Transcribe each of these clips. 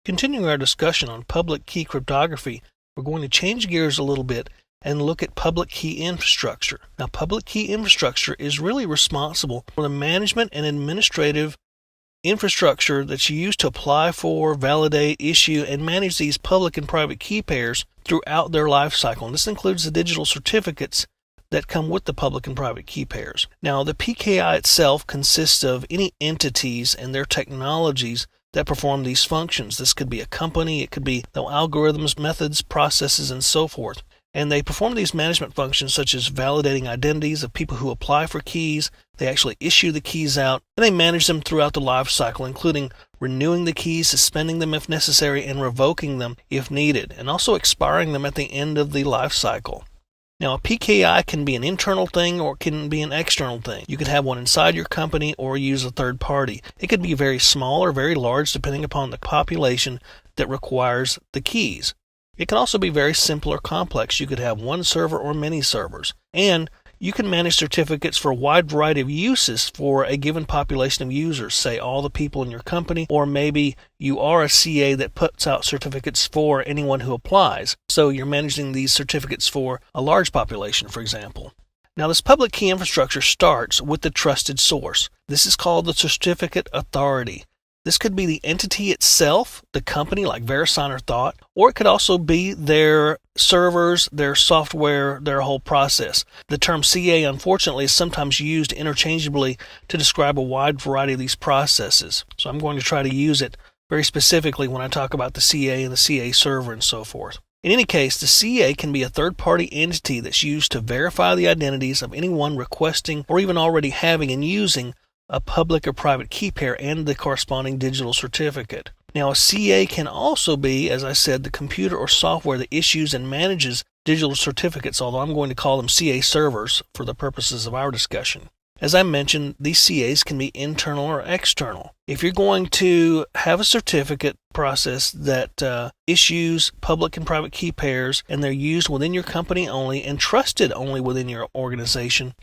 Continuing our discussion on public key cryptography, we're going to change gears a little bit and look at public key infrastructure. Now, public key infrastructure is really responsible for the management and administrative infrastructure that's used to apply for, validate, issue, and manage these public and private key pairs throughout their life cycle. And this includes the digital certificates that come with the public and private key pairs. Now, the PKI itself consists of any entities and their technologies that perform these functions. This could be a company, it could be the algorithms, methods, processes, and so forth. And they perform these management functions such as validating identities of people who apply for keys. They actually issue the keys out, and they manage them throughout the life cycle, including renewing the keys, suspending them if necessary, and revoking them if needed, and also expiring them at the end of the life cycle. Now, a PKI can be an internal thing or it can be an external thing. You could have one inside your company or use a third party. It could be very small or very large depending upon the population that requires the keys. It can also be very simple or complex. You could have one server or many servers. And you can manage certificates for a wide variety of uses for a given population of users, say all the people in your company, or maybe you are a CA that puts out certificates for anyone who applies. So you're managing these certificates for a large population, for example. Now, this public key infrastructure starts with the trusted source. This is called the certificate authority. This could be the entity itself, the company like VeriSign or Thought, or it could also be their servers, their software, their whole process. The term CA, unfortunately, is sometimes used interchangeably to describe a wide variety of these processes. So I'm going to try to use it very specifically when I talk about the CA and the CA server and so forth. In any case, the CA can be a third-party entity that's used to verify the identities of anyone requesting or even already having and using a public or private key pair and the corresponding digital certificate. Now, a CA can also be, as I said, the computer or software that issues and manages digital certificates, although I'm going to call them CA servers for the purposes of our discussion. As I mentioned, these CAs can be internal or external. If you're going to have a certificate process that issues public and private key pairs and they're used within your company only and trusted only within your organization,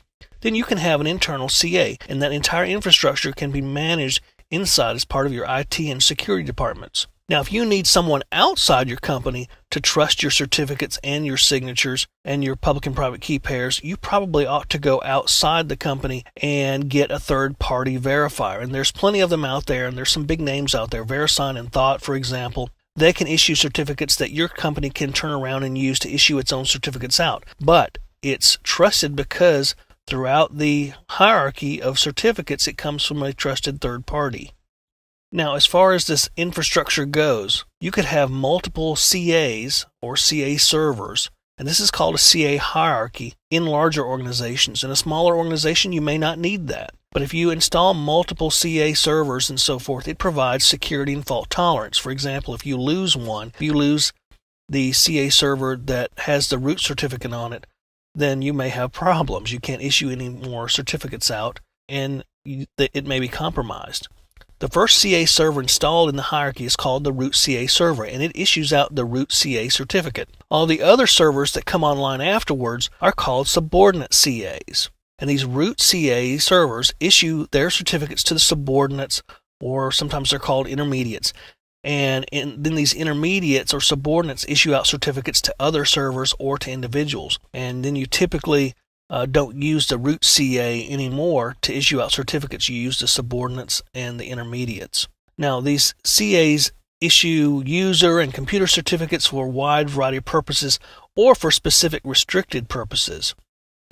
then you can have an internal CA, and that entire infrastructure can be managed inside as part of your IT and security departments. Now, if you need someone outside your company to trust your certificates and your signatures and your public and private key pairs, you probably ought to go outside the company and get a third-party verifier. And there's plenty of them out there, and there's some big names out there, VeriSign and Thought, for example. They can issue certificates that your company can turn around and use to issue its own certificates out. But it's trusted because throughout the hierarchy of certificates, it comes from a trusted third party. Now, as far as this infrastructure goes, you could have multiple CAs or CA servers, and this is called a CA hierarchy in larger organizations. In a smaller organization, you may not need that. But if you install multiple CA servers and so forth, it provides security and fault tolerance. For example, if you lose one, if you lose the CA server that has the root certificate on it, then you may have problems. You can't issue any more certificates out, and it may be compromised. The first CA server installed in the hierarchy is called the root CA server, and it issues out the root CA certificate. All the other servers that come online afterwards are called subordinate CAs. And these root CA servers issue their certificates to the subordinates, or sometimes they're called intermediates. And then these intermediates or subordinates issue out certificates to other servers or to individuals. And then you typically don't use the root CA anymore to issue out certificates. You use the subordinates and the intermediates. Now, these CAs issue user and computer certificates for a wide variety of purposes or for specific restricted purposes.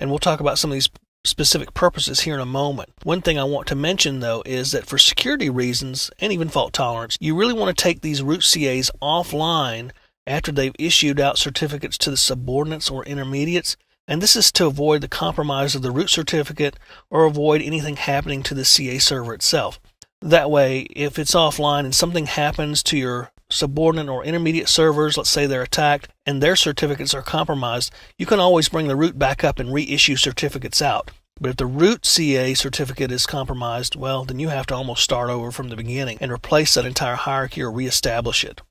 And we'll talk about some of these specific purposes here in a moment. One thing I want to mention, though, is that for security reasons and even fault tolerance, you really want to take these root CAs offline after they've issued out certificates to the subordinates or intermediates, and this is to avoid the compromise of the root certificate or avoid anything happening to the CA server itself. That way, if it's offline and something happens to your subordinate or intermediate servers, let's say they're attacked and their certificates are compromised, you can always bring the root back up and reissue certificates out. But if the root CA certificate is compromised, well, then you have to almost start over from the beginning and replace that entire hierarchy or reestablish it.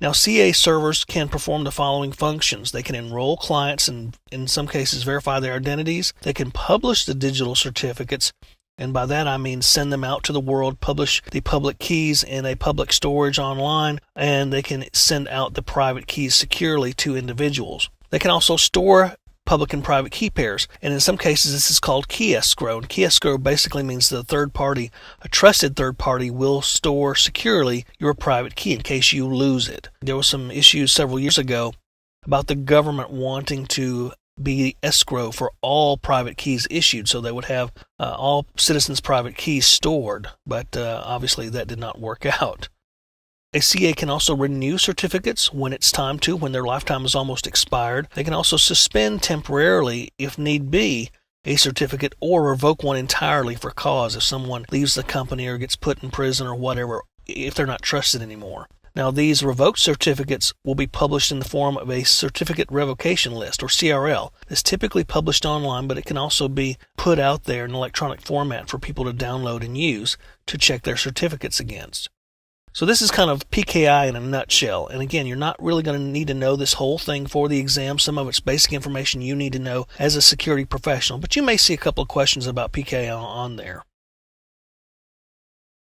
Now, CA servers can perform the following functions. They can enroll clients and, in some cases, verify their identities. They can publish the digital certificates, And by that I mean send them out to the world, publish the public keys in a public storage online, and they can send out the private keys securely to individuals. They can also store public and private key pairs, and in some cases this is called key escrow. And key escrow basically means that a trusted third party will store securely your private key in case you lose it. There were some issues several years ago about the government wanting to be escrow for all private keys issued, so they would have all citizens' private keys stored, but obviously that did not work out. A CA can also renew certificates when it's time to, when their lifetime is almost expired. They can also suspend temporarily, if need be, a certificate, or revoke one entirely for cause if someone leaves the company or gets put in prison or whatever, if they're not trusted anymore. Now, these revoked certificates will be published in the form of a certificate revocation list, or CRL. It's typically published online, but it can also be put out there in electronic format for people to download and use to check their certificates against. So this is kind of PKI in a nutshell. And again, you're not really going to need to know this whole thing for the exam. Some of it's basic information you need to know as a security professional, but you may see a couple of questions about PKI on there.